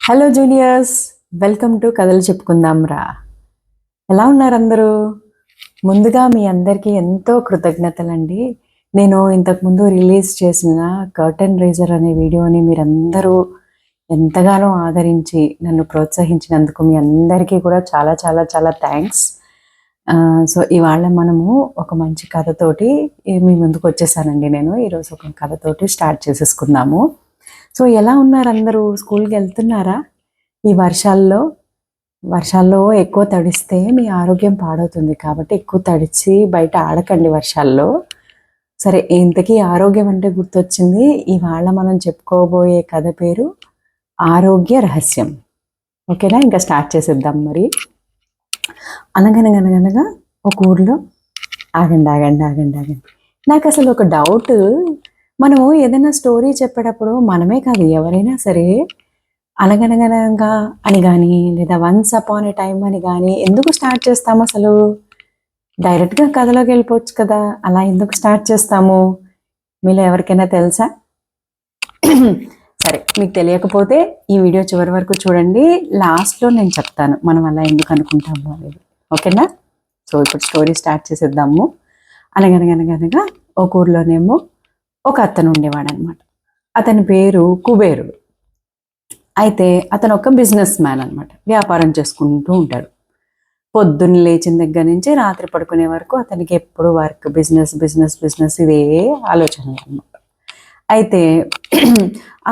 Hello juniors, welcome to కథలు చెప్పుకుందాం రా. ఎలా ఉన్నారు అందరూ? ముందుగా మీ అందరికీ ఎంతో కృతజ్ఞతలండి. నేను ఇంతకుముందు రిలీజ్ చేసిన కర్టెన్ రైజర్ అనే వీడియోని మీరందరూ ఎంతగానో ఆదరించి నన్ను ప్రోత్సహించినందుకు మీ అందరికీ కూడా చాలా చాలా చాలా థ్యాంక్స్. సో ఇవాళ మనము ఒక మంచి కథతోటి మీ ముందుకు వచ్చేసానండి. నేను ఈరోజు ఒక కథతోటి స్టార్ట్ చేసేసుకుందాము. సో ఎలా ఉన్నారు అందరూ? స్కూల్కి వెళ్తున్నారా? ఈ వర్షాల్లో ఎక్కువ తడిస్తే మీ ఆరోగ్యం పాడవుతుంది, కాబట్టి ఎక్కువ తడిచి బయట ఆడకండి వర్షాల్లో. సరే, ఇంతకీ ఆరోగ్యం అంటే గుర్తొచ్చింది. ఇవాళ మనం చెప్పుకోబోయే కథ పేరు ఆరోగ్య రహస్యం. ఓకేనా? ఇంకా స్టార్ట్ చేసేద్దాం. మరి అనగనగనగనగా ఒక ఊర్లో ఆగండి. నాకు అసలు ఒక డౌట్. మనము ఏదైనా స్టోరీ చెప్పేటప్పుడు మనమే కాదు, ఎవరైనా సరే అనగనగనగా అని కానీ లేదా వన్స్ అపాన్ ఏ టైం అని కానీ ఎందుకు స్టార్ట్ చేస్తాము? అసలు డైరెక్ట్గా కథలోకి వెళ్ళిపోవచ్చు కదా, అలా ఎందుకు స్టార్ట్ చేస్తాము? మీలో ఎవరికైనా తెలుసా? సరే, మీకు తెలియకపోతే ఈ వీడియో చివరి వరకు చూడండి. లాస్ట్లో నేను చెప్తాను మనం అలా ఎందుకు అనుకుంటాము అనేది. ఓకేనా? సో ఇప్పుడు స్టోరీ స్టార్ట్ చేసేద్దాము. అనగనగనగనగా ఒక ఊర్లోనేమో ఒక అతను ఉండేవాడు అనమాట. అతని పేరు కుబేరుడు. అయితే అతను ఒక బిజినెస్ మ్యాన్ అనమాట. వ్యాపారం చేసుకుంటూ ఉంటాడు. పొద్దున్న లేచిన దగ్గర నుంచి రాత్రి పడుకునే వరకు అతనికి ఎప్పుడు వర్క్, బిజినెస్ ఇవే ఆలోచనలు అనమాట. అయితే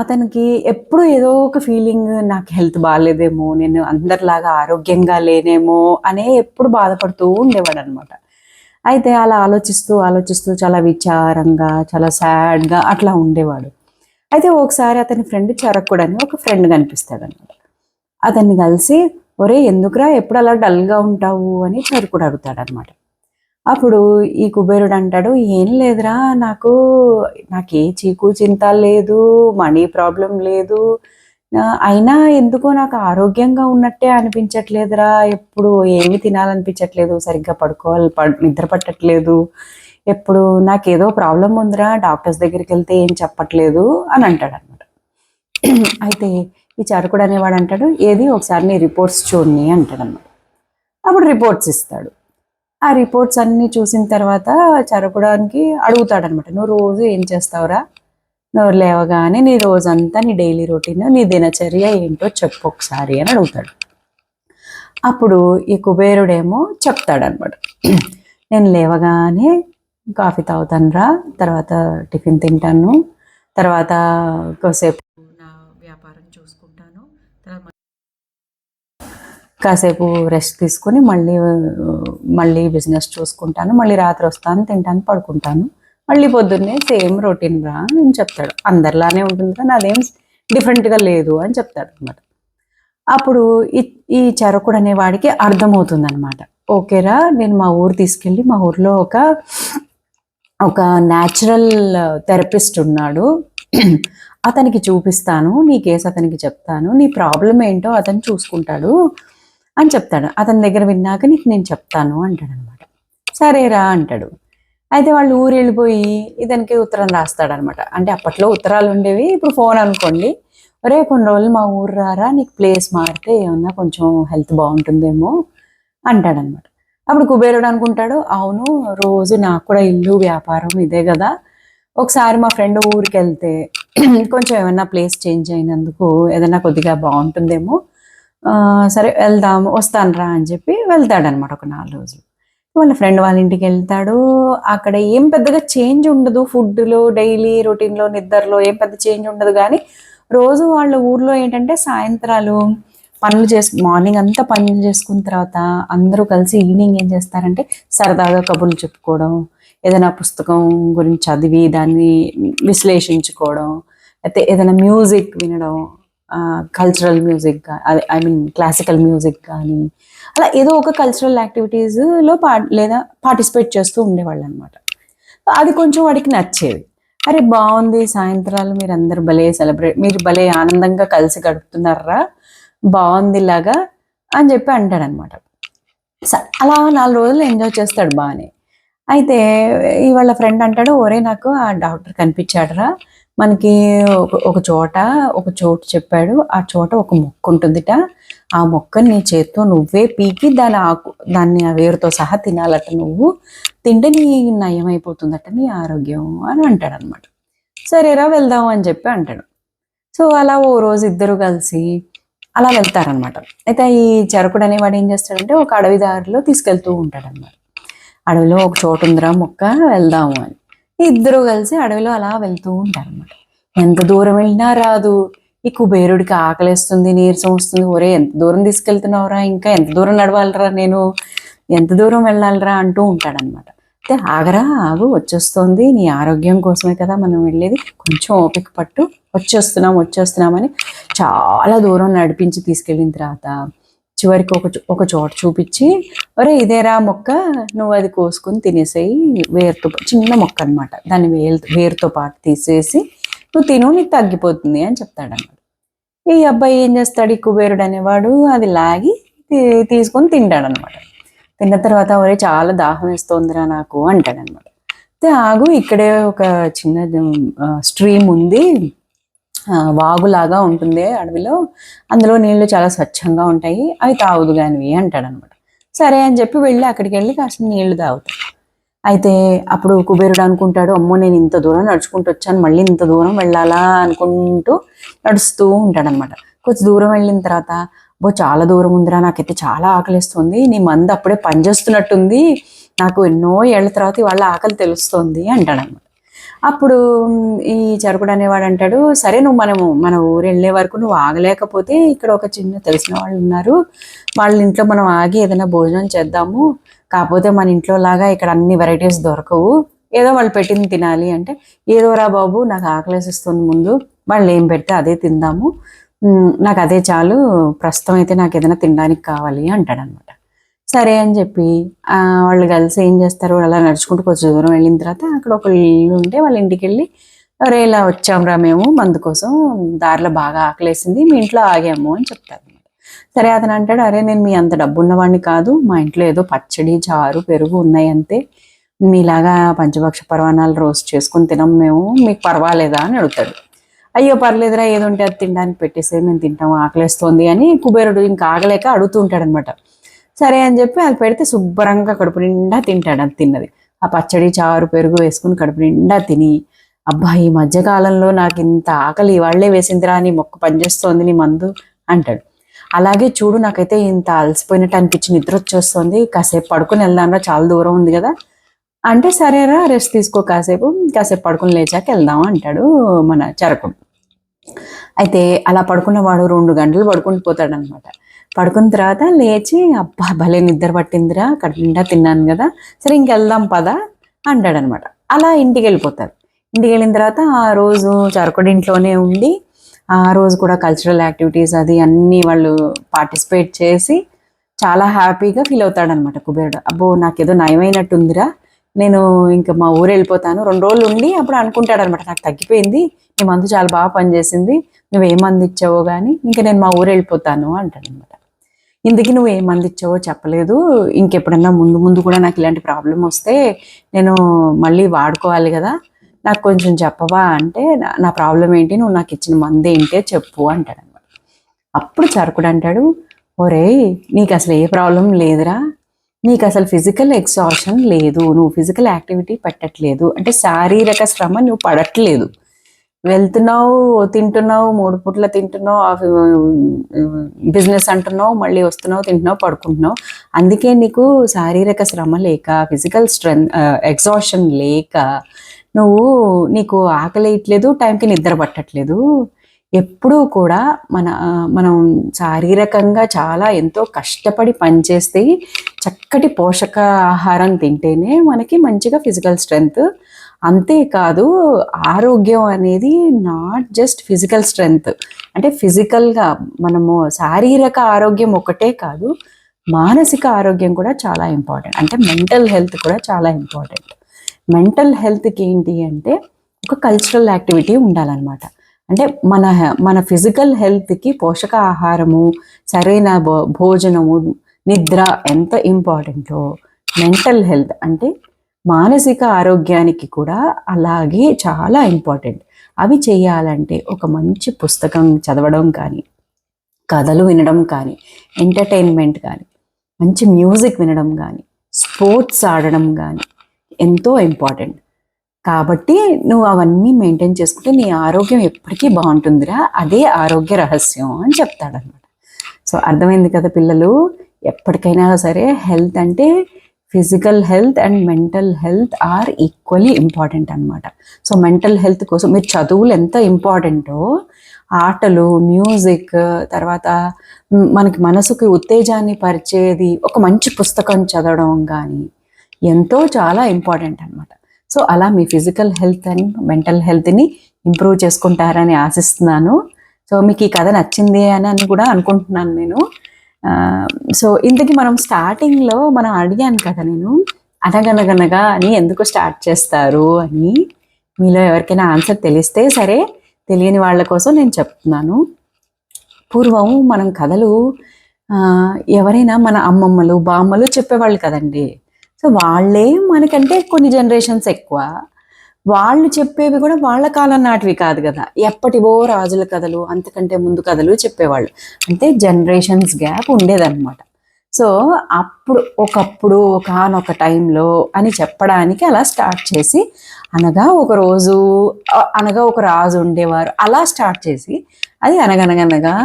అతనికి ఎప్పుడు ఏదో ఒక ఫీలింగ్, నాకు హెల్త్ బాగాలేదేమో, నేను అందరిలాగా ఆరోగ్యంగా లేనేమో అనే ఎప్పుడు బాధపడుతూ ఉండేవాడు అనమాట. అయితే అలా ఆలోచిస్తూ చాలా విచారంగా, చాలా సాడ్గా అట్లా ఉండేవాడు. అయితే ఒకసారి అతని ఫ్రెండ్ చరకుడు అని ఒక ఫ్రెండ్ కనిపిస్తాడు అనమాట. అతన్ని కలిసి, ఒరే ఎందుకురా ఎప్పుడు అలా డల్గా ఉంటావు అని చరకుడు అడుగుతాడు అనమాట. అప్పుడు ఈ కుబేరుడు అంటాడు, ఏం లేదురా, నాకే చీకు చింత లేదు, మనీ ప్రాబ్లం లేదు, అయినా ఎందుకో నాకు ఆరోగ్యంగా ఉన్నట్టే అనిపించట్లేదురా, ఎప్పుడు ఏమి తినాలనిపించట్లేదు, సరిగ్గా నిద్ర పట్టట్లేదు, ఎప్పుడు నాకేదో ప్రాబ్లం ఉందిరా, డాక్టర్స్ దగ్గరికి వెళ్తే ఏం చెప్పట్లేదు అని అంటాడు అనమాట. అయితే ఈ చరకుడు అనేవాడు అంటాడు, ఏది ఒకసారి నీ రిపోర్ట్స్ చూడని అంటాడు అన్నమాట. అప్పుడు రిపోర్ట్స్ ఇస్తాడు. ఆ రిపోర్ట్స్ అన్నీ చూసిన తర్వాత చరకుడానికి అడుగుతాడనమాట, నువ్వు రోజు ఏం చేస్తావురా, నువ్వు లేవగానే నీ రోజంతా నీ డైలీ రొటీన్, నీ దినచర్య ఏంటో చెప్పు ఒకసారి అని అడుగుతాడు. అప్పుడు ఈ కుబేరుడేమో చెప్తాడనమాట, నేను లేవగానే కాఫీ తాగుతాను రా, తర్వాత టిఫిన్ తింటాను, తర్వాత కాసేపు నా వ్యాపారం చూసుకుంటాను, తర్వాత కాసేపు రెస్ట్ తీసుకొని మళ్ళీ బిజినెస్ చూసుకుంటాను, మళ్ళీ రాత్రి వస్తాను, తింటాను, పడుకుంటాను, మళ్ళీ పొద్దున్నే సేమ్ రొటీన్ రా అని చెప్తాడు. అందరిలానే ఉంటుంది కానీ అదేం డిఫరెంట్గా లేదు అని చెప్తాడు అనమాట. అప్పుడు ఈ చరకుడు అనే వాడికి అర్థమవుతుంది అనమాట. ఓకేరా, నేను మా ఊరు తీసుకెళ్ళి మా ఊర్లో ఒక న్యాచురల్ థెరపిస్ట్ ఉన్నాడు, అతనికి చూపిస్తాను, నీ కేసు అతనికి చెప్తాను, నీ ప్రాబ్లం ఏంటో అతను చూసుకుంటాడు అని చెప్తాడు. అతని దగ్గర విన్నాక నీకు నేను చెప్తాను అంటాడు అనమాట. సరేరా అంటాడు. అయితే వాళ్ళు ఊరు వెళ్ళిపోయి ఇతనికి ఉత్తరం రాస్తాడనమాట. అంటే అప్పట్లో ఉత్తరాలు ఉండేవి, ఇప్పుడు ఫోన్ అనుకోండి. ఒరే కొన్ని రోజులు మా ఊరు రారా, నీకు ప్లేస్ మారితే ఏమన్నా కొంచెం హెల్త్ బాగుంటుందేమో అంటాడనమాట. అప్పుడు కుబేరుడు అనుకుంటాడు, అవును రోజు నాకు కూడా ఇల్లు వ్యాపారం ఇదే కదా, ఒకసారి మా ఫ్రెండ్ ఊరికి వెళ్తే కొంచెం ఏమన్నా ప్లేస్ చేంజ్ అయినందుకు ఏదైనా కొద్దిగా బాగుంటుందేమో, సరే వస్తాను రా అని చెప్పి వెళ్తాడనమాట. ఒక 4 రోజులు వాళ్ళ ఫ్రెండ్ వాళ్ళ ఇంటికి వెళ్తాడు. అక్కడ ఏం పెద్దగా చేంజ్ ఉండదు, ఫుడ్లో, డైలీ రొటీన్లో, నిద్రలో ఏం పెద్ద చేంజ్ ఉండదు. కానీ రోజు వాళ్ళ ఊర్లో ఏంటంటే సాయంత్రాలు మార్నింగ్ అంతా పనులు చేసుకున్న తర్వాత అందరూ కలిసి ఈవినింగ్ ఏం చేస్తారంటే సరదాగా కబుర్లు చెప్పుకోవడం, ఏదైనా పుస్తకం గురించి చదివి దాన్ని విశ్లేషించుకోవడం, అయితే ఏదైనా మ్యూజిక్ వినడం, కల్చరల్ మ్యూజిక్, క్లాసికల్ మ్యూజిక్ కానీ అలా ఏదో ఒక కల్చరల్ యాక్టివిటీస్లో లేదా పార్టిసిపేట్ చేస్తూ ఉండేవాళ్ళు అనమాట. అది కొంచెం వాడికి నచ్చేది. అరే బాగుంది, సాయంత్రాలు మీరు అందరు మీరు భలే ఆనందంగా కలిసి గడుపుతున్నారా, బాగుంది ఇలాగా అని చెప్పి అంటాడనమాట. అలా 4 రోజులు ఎంజాయ్ చేస్తాడు బాగానే. అయితే వాళ్ళ ఫ్రెండ్ అంటాడు, ఒరే నాకు ఆ డాక్టర్ కనిపించాడురా, మనకి ఒక చోట ఒక చోటు చెప్పాడు. ఆ చోట ఒక మొక్క ఉంటుందిట. ఆ మొక్కని నీ చేత్తో నువ్వే పీకి దాన్ని ఆ వేరుతో సహా తినాలట నువ్వు. తింటే నీ నయమైపోతుందట నీ ఆరోగ్యం అని అంటాడనమాట. సరేరా వెళ్దాం అని చెప్పి అంటాడు. సో అలా ఓ రోజు ఇద్దరు కలిసి అలా వెళ్తారనమాట. అయితే ఈ చరకుడు అనేవాడు ఏం చేస్తాడంటే ఒక అడవి దారిలో తీసుకెళ్తూ ఉంటాడనమాట. అడవిలో ఒక చోటు ఉందిరా మొక్క వెళ్దాము అని. ఇద్దరు కలిసి అడవిలో అలా వెళ్తూ ఉంటారనమాట. ఎంత దూరం వెళ్ళినా రాదు. ఈ కుబేరుడికి ఆకలేస్తుంది, నీరసం వస్తుంది. ఒరే ఎంత దూరం తీసుకెళ్తున్నావురా, ఇంకా ఎంత దూరం నడవాలరా, నేను ఎంత దూరం వెళ్ళాలిరా అంటూ ఉంటాడనమాట. అయితే ఆగరా ఆగు, వచ్చేస్తోంది, నీ ఆరోగ్యం కోసమే కదా మనం వెళ్ళేది, కొంచెం ఓపిక పట్టు, వచ్చేస్తున్నామని చాలా దూరం నడిపించి తీసుకెళ్ళిన తర్వాత చివరికి ఒక చోట చూపించి, ఒరే ఇదేరా మొక్క, నువ్వు అది కోసుకొని తినేసేయి, వేరుతో చిన్న మొక్క అనమాట, దాన్ని వేరుతో పాటు తీసేసి నువ్వు తిను, నీకు తగ్గిపోతుంది అని చెప్తాడన్నమాట. ఈ అబ్బాయి ఏం చేస్తాడు, ఈ కుబేరుడు అనేవాడు అది లాగి తీసుకొని తింటాడనమాట. తిన్న తర్వాత ఒరే చాలా దాహం వేస్తోందిరా నాకు అంటాడనమాట. ఆగు, ఇక్కడే ఒక చిన్న స్ట్రీమ్ ఉంది, వాగులాగా ఉంటుంది అడవిలో, అందులో నీళ్లు చాలా స్వచ్ఛంగా ఉంటాయి, అవి తాగుదు కానివి అంటాడనమాట. సరే అని చెప్పి వెళ్ళి అక్కడికి వెళ్ళి కాస్త నీళ్లు తాగుతాడు. అయితే అప్పుడు కుబేరుడు అనుకుంటాడు, అమ్మో నేను ఇంత దూరం నడుచుకుంటూ వచ్చాను, మళ్ళీ ఇంత దూరం వెళ్ళాలా అనుకుంటూ నడుస్తూ ఉంటాడనమాట. కొంచెం దూరం వెళ్ళిన తర్వాత, చాలా దూరం ఉందిరా, నాకైతే చాలా ఆకలిస్తుంది, నీ మందు అప్పుడే పనిచేస్తున్నట్టుంది, నాకు ఎన్నో ఏళ్ల తర్వాత వాళ్ళ ఆకలి తెలుస్తోంది అంటాడనమాట. అప్పుడు ఈ చరకుడు అనేవాడు అంటాడు, సరే నువ్వు మన ఊరు వెళ్ళే వరకు నువ్వు ఆగలేకపోతే ఇక్కడ ఒక చిన్న తెలిసిన వాళ్ళు ఉన్నారు, వాళ్ళ ఇంట్లో మనం ఆగి ఏదైనా భోజనం చేద్దాము, కాకపోతే మన ఇంట్లో లాగా ఇక్కడ అన్ని వెరైటీస్ దొరకవు, ఏదో వాళ్ళు పెట్టింది తినాలి అంటే, ఏదోరా బాబు నాకు ఆకలేసిస్తుంది, ముందు వాళ్ళు ఏం పెడితే అదే తిందాము, నాకు అదే చాలు, ప్రస్తుతం అయితే నాకు ఏదైనా తినడానికి కావాలి అంటాడనమాట. సరే అని చెప్పి వాళ్ళు కలిసి ఏం చేస్తారు, అలా నడుచుకుంటూ కొంచెం దూరం వెళ్ళిన తర్వాత అక్కడ ఒక ఇల్లు ఉంటే వాళ్ళ ఇంటికి వెళ్ళి, ఎవరే ఇలా వచ్చాంరా మేము మందు కోసం, దారిలో బాగా ఆకలేసింది, మీ ఇంట్లో ఆగాము అని చెప్తారు. సరే అతను అంటాడు, అరే నేను మీ అంత డబ్బు ఉన్నవాడిని కాదు, మా ఇంట్లో ఏదో పచ్చడి చారు పెరుగు ఉన్నాయి అంతే, మీలాగా పంచభక్ష పరమాణాలు రోస్ట్ చేసుకుని తినం మేము, మీకు పర్వాలేదా అని అడుగుతాడు. అయ్యో పర్లేదురా, ఏదో ఉంటే అది తినడానికి పెట్టేసే, మేము తింటాము, ఆకలేస్తోంది అని కుబేరుడు ఇంకా ఆగలేక అడుగుతూ ఉంటాడనమాట. సరే అని చెప్పి అది పెడితే శుభ్రంగా కడుపు నిండా తింటాడు. అది తిన్నది ఆ పచ్చడి చారు పెరుగు వేసుకుని కడుపు నిండా తిని, అబ్బా ఈ మధ్యకాలంలో నాకు ఇంత ఆకలి వాళ్ళే వేసిందిరా, నీ మొక్క పనిచేస్తోంది నీ మందు అంటాడు. అలాగే చూడు, నాకైతే ఇంత అలసిపోయినట్టు అనిపించి నిద్ర వచ్చేస్తుంది, కాసేపు పడుకుని వెళ్దాంరా, చాలా దూరం ఉంది కదా అంటే, సరేరా రెస్ట్ తీసుకో, కాసేపు పడుకుని లేచాక వెళ్దాం అంటాడు మన చరకుడు. అయితే అలా పడుకున్నవాడు 2 గంటలు పడుకుని పోతాడనమాట. పడుకున్న తర్వాత లేచి, అబ్బా భలే నిద్ర పట్టిందిరా, కడుపు నిండా తిన్నాను కదా, సరే ఇంకెళ్దాం పదా అంటాడనమాట. అలా ఇంటికి వెళ్ళిపోతారు. ఇంటికి వెళ్ళిన తర్వాత ఆ రోజు చరకుడి ఇంట్లోనే ఉండి, ఆ రోజు కూడా కల్చరల్ యాక్టివిటీస్ అది అన్నీ వాళ్ళు పార్టిసిపేట్ చేసి చాలా హ్యాపీగా ఫీల్ అవుతాడనమాట కుబేరుడు. అబ్బో నాకేదో నయమైనట్టుందిరా, నేను ఇంకా మా ఊరు వెళ్ళిపోతాను, 2 రోజులు ఉండి అప్పుడు అనుకుంటాడనమాట, నాకు తగ్గిపోయింది, నీ మందు చాలా బాగా పనిచేసింది, నువ్వేం మంది ఇచ్చావో కానీ ఇంకా నేను మా ఊరు వెళ్ళిపోతాను అంటాడనమాట. ఇందుకు నువ్వు ఏం మంది ఇచ్చావో చెప్పలేదు, ఇంకెప్పుడన్నా ముందు కూడా నాకు ఇలాంటి ప్రాబ్లం వస్తే నేను మళ్ళీ వాడుకోవాలి కదా, నాకు కొంచెం చెప్పవా అంటే, నా ప్రాబ్లం ఏంటి, నువ్వు నాకు ఇచ్చిన మంది ఏంటో చెప్పు అంటాడనమాట. అప్పుడు చరకుడు అంటాడు, ఒరేయ్ నీకు అసలు ఏ ప్రాబ్లం లేదురా, నీకు అసలు ఫిజికల్ ఎగ్జాషన్ లేదు, నువ్వు ఫిజికల్ యాక్టివిటీ పెట్టట్లేదు, అంటే శారీరక శ్రమ నువ్వు పడట్లేదు, వెళ్తున్నావు తింటున్నావు, 3 పూట్ల తింటున్నావు, బిజినెస్ అంటున్నావు, మళ్ళీ వస్తున్నావు తింటున్నావు పడుకుంటున్నావు, అందుకే నీకు శారీరక శ్రమ లేక, ఫిజికల్ ఎగ్జాషన్ లేక నీకు ఆకలేయట్లేదు, టైంకి నిద్ర పట్టట్లేదు. ఎప్పుడూ కూడా మనం శారీరకంగా చాలా ఎంతో కష్టపడి పనిచేస్తే చక్కటి పోషక ఆహారం తింటేనే మనకి మంచిగా ఫిజికల్ స్ట్రెంగ్త్. అంతేకాదు ఆరోగ్యం అనేది నాట్ జస్ట్ ఫిజికల్ స్ట్రెంగ్త్, అంటే ఫిజికల్గా మనము శారీరక ఆరోగ్యం ఒకటే కాదు, మానసిక ఆరోగ్యం కూడా చాలా ఇంపార్టెంట్, అంటే మెంటల్ హెల్త్ కూడా చాలా ఇంపార్టెంట్. మెంటల్ హెల్త్కి ఏంటి అంటే ఒక కల్చరల్ యాక్టివిటీ ఉండాలన్నమాట. అంటే మన ఫిజికల్ హెల్త్కి పోషక ఆహారము, సరైన భోజనము, నిద్ర ఎంత ఇంపార్టెంటో, మెంటల్ హెల్త్ అంటే మానసిక ఆరోగ్యానికి కూడా అలాగే చాలా ఇంపార్టెంట్. అవి చేయాలంటే ఒక మంచి పుస్తకం చదవడం కానీ, కథలు వినడం కానీ, ఎంటర్టైన్మెంట్ కానీ, మంచి మ్యూజిక్ వినడం కానీ, స్పోర్ట్స్ ఆడడం కానీ ఎంతో ఇంపార్టెంట్. కాబట్టి నువ్వు అవన్నీ మెయింటైన్ చేసుకుంటే నీ ఆరోగ్యం ఎప్పటికీ బాగుంటుందిరా, అదే ఆరోగ్య రహస్యం అని చెప్తాడనమాట. సో అర్థమైంది కదా పిల్లలు, ఎప్పటికైనా సరే హెల్త్ అంటే physical health and mental health are equally important అనమాట. సో మెంటల్ హెల్త్ కోసం మీరు చదువులు ఎంత ఇంపార్టెంటో, ఆటలు, మ్యూజిక్, తర్వాత మనకి మనసుకి ఉత్తేజాన్ని పరిచేది ఒక మంచి పుస్తకం చదవడం కానీ ఎంతో చాలా ఇంపార్టెంట్ అనమాట. సో అలా మీ ఫిజికల్ హెల్త్ అండ్ మెంటల్ హెల్త్ని ఇంప్రూవ్ చేసుకుంటారని ఆశిస్తున్నాను. సో మీకు ఈ కథ నచ్చింది అని కూడా అనుకుంటున్నాను నేను. సో ఇంతకీ మనం స్టార్టింగ్లో మనం అడిగాను కదా నేను, అనగనగనగా అని ఎందుకు స్టార్ట్ చేస్తారు అని. మీలో ఎవరికైనా ఆన్సర్ తెలిస్తే సరే, తెలియని వాళ్ళ కోసం నేను చెప్తున్నాను. పూర్వం మనం కథలు ఎవరైనా మన అమ్మమ్మలు, బామ్మలు చెప్పేవాళ్ళు కదండి. సో వాళ్ళే మనకంటే కొన్ని జనరేషన్స్ ఎక్కువ, వాళ్ళు చెప్పేవి కూడా వాళ్ళ కాలం నాటివి కాదు కదా, ఎప్పటివో రాజుల కథలు, అంతకంటే ముందు కథలు చెప్పేవాళ్ళు. అంటే జనరేషన్స్ గ్యాప్ ఉండేదన్నమాట. సో అప్పుడు ఒకప్పుడు ఒకనొక టైంలో అని చెప్పడానికి అలా స్టార్ట్ చేసి, అనగా ఒక రోజు అనగా ఒక రాజు ఉండేవారు అలా స్టార్ట్ చేసి అది అనగనగనగా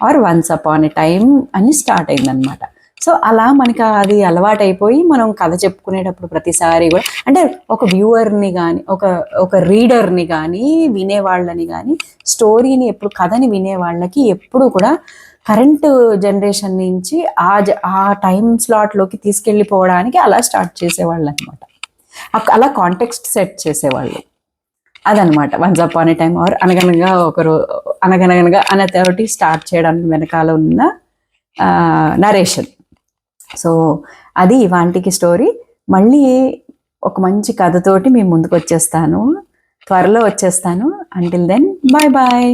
or once upon a time అని స్టార్ట్ అయిందనమాట. సో అలా మనకి అది అలవాటైపోయి మనం కథ చెప్పుకునేటప్పుడు ప్రతిసారి కూడా, అంటే ఒక వ్యూవర్ని కానీ ఒక రీడర్ని కానీ వినేవాళ్ళని కానీ, స్టోరీని ఎప్పుడు కథని వినేవాళ్ళకి ఎప్పుడు కూడా కరెంట్ జనరేషన్ నుంచి ఆ టైం స్లాట్లోకి తీసుకెళ్ళిపోవడానికి అలా స్టార్ట్ చేసేవాళ్ళు అనమాట. అలా కాంటెక్స్ట్ సెట్ చేసేవాళ్ళు. అదనమాట once upon a time or అనగనగా అనగనగనగా అనేతోటి స్టార్ట్ చేయడానికి వెనకాల ఉన్న నరేషన్. సో అది ఇవాంటికి స్టోరీ. మళ్ళీ ఒక మంచి కథతోటి మీ ముందుకు వచ్చేస్తాను, త్వరలో వచ్చేస్తాను. Until then bye bye.